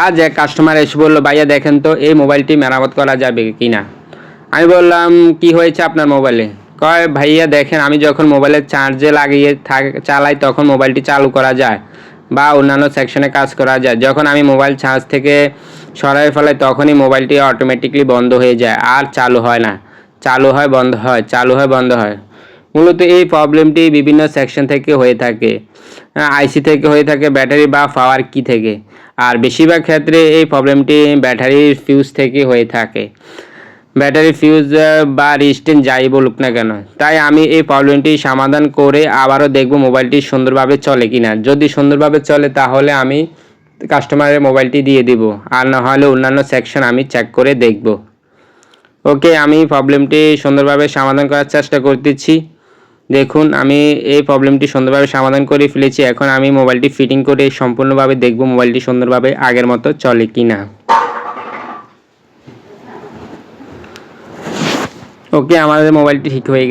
আজ এক কাস্টমার এসে বললো, ভাইয়া দেখেন তো এই মোবাইলটি মেরামত করা যাবে কি না। আমি বললাম, কি হয়েছে আপনার মোবাইলে? কয়, ভাইয়া দেখেন আমি যখন মোবাইলে চার্জে লাগিয়ে চালাই তখন মোবাইলটি চালু করা যায় বা অন্যান্য সেকশনে কাজ করা যায়। যখন আমি মোবাইল চার্জ থেকে সরাই ফেলাই তখনই মোবাইলটি অটোমেটিকলি বন্ধ হয়ে যায়, আর চালু হয় না। চালু হয় বন্ধ হয়, চালু হয় বন্ধ হয়। মূলত এই প্রবলেমটি বিভিন্ন সেকশন থেকে হয়ে থাকে, আইসি থেকে হয়ে থাকে, ব্যাটারি বা পাওয়ার কি থেকে। আর বেশিরভাগ ক্ষেত্রে এই প্রবলেমটি ব্যাটারির ফিউজ থেকে হয়ে থাকে। ব্যাটারি ফিউজ বা রেজিস্ট্যান্স যাই বলুক না কেন। তাই আমি এই প্রবলেমটি সমাধান করে আবারও দেখব মোবাইলটি সুন্দরভাবে চলে কিনা। যদি সুন্দরভাবে চলে তাহলে আমি কাস্টমারের মোবাইলটি দিয়ে দিব, আর না হলে অন্যান্য সেকশন আমি চেক করে দেখব। ওকে, আমি প্রবলেমটি সুন্দরভাবে সমাধান করার চেষ্টা করতেছি। দেখুন, আমি এই প্রবলেমটি সুন্দরভাবে সমাধান করে ফেলেছি। এখন আমি মোবাইলটি ফিটিং করে সম্পূর্ণভাবে দেখব মোবাইলটি সুন্দরভাবে আগের মতো চলে কিনা। ওকে, আমাদের মোবাইলটি ঠিক হয়ে গেছে।